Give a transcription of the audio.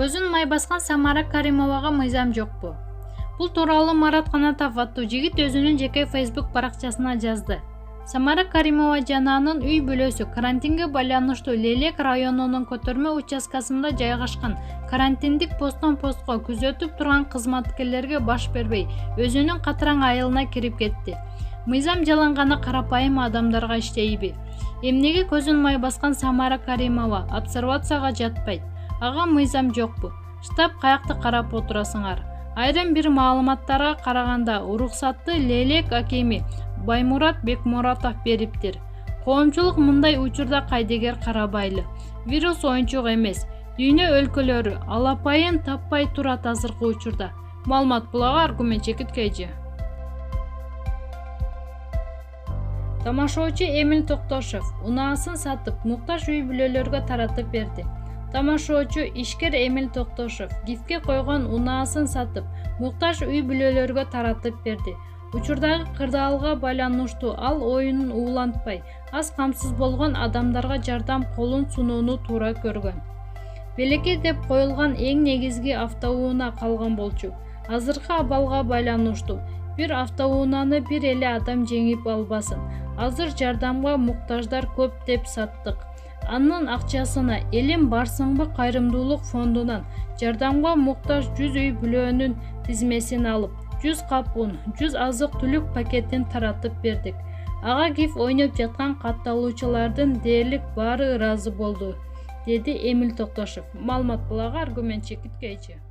Көзүн май баскан Самара Каримовага мыйзам жокпу? Бул тууралуу Марат Канатов аттуу жигит өзүнүн жеке Facebook баракчасына жазды. Самара Каримова жананын үй бүлөсү карантинге байланыштуу Лелек районунун көтөрмө участкасында жайгашкан карантиндик посттон постко күзөтүп турган кызматкерлерге баш бербей, өзүнүн катраң айылына кирип кетти. Мыйзам жаланганы карапайым адамдарга иштейби? Эмнеге көзүн май баскан Самара Каримова обсервацияга жатпайт? Ага мыйзам жокпу? Штаб каякты карап отурасыңар? Айрым бир маалыматтарга караганда уруксатты Лелек акими Баймурат Бекмуратов бериптир. Коомчулук мындай учурда кайдыгер карабайлы. Вирус оюнчук эмес. Дүйнө өлкөлөрү алапайын таппай турат азыркы учурда. Маалымат булага аргумент чекиткейчи. Тамашоочу Эмил Токтошев унаасын сатып, муктаж үй бүлөлөргө таратып берди. Тамашоочу ишкер Эмил Токтошев гифке койгон унаасын сатып, муктаж үй бүлөлөргө таратып берди. Учурдагы кырдаалга байланыштуу ал оюнун уулантпай, аз камсыз болгон адамдарга жардам колун сунууну туура көргөн. Белекей деп коюлган эң негизги автоунаа калган болчу. Азыркы абалга байланыштуу бир автоунааны бир эле адам жеңип албасын. Азыр жардамга муктаждар көп деп саттык. Анын акчасына Элим Барсыңбы кайрымдуулук фондунан жардамга муктаж 100 үй бүлөнүн тизмесин алып, 100 кап ун, 100 азык-түлүк пакетин таратып бердик. Ага гиф ойноп жаткан катталуучулардын дээрлик баары ыраазы болду, деди Эмил Токтошев. Маалымат булага аргумент чекиткейчи.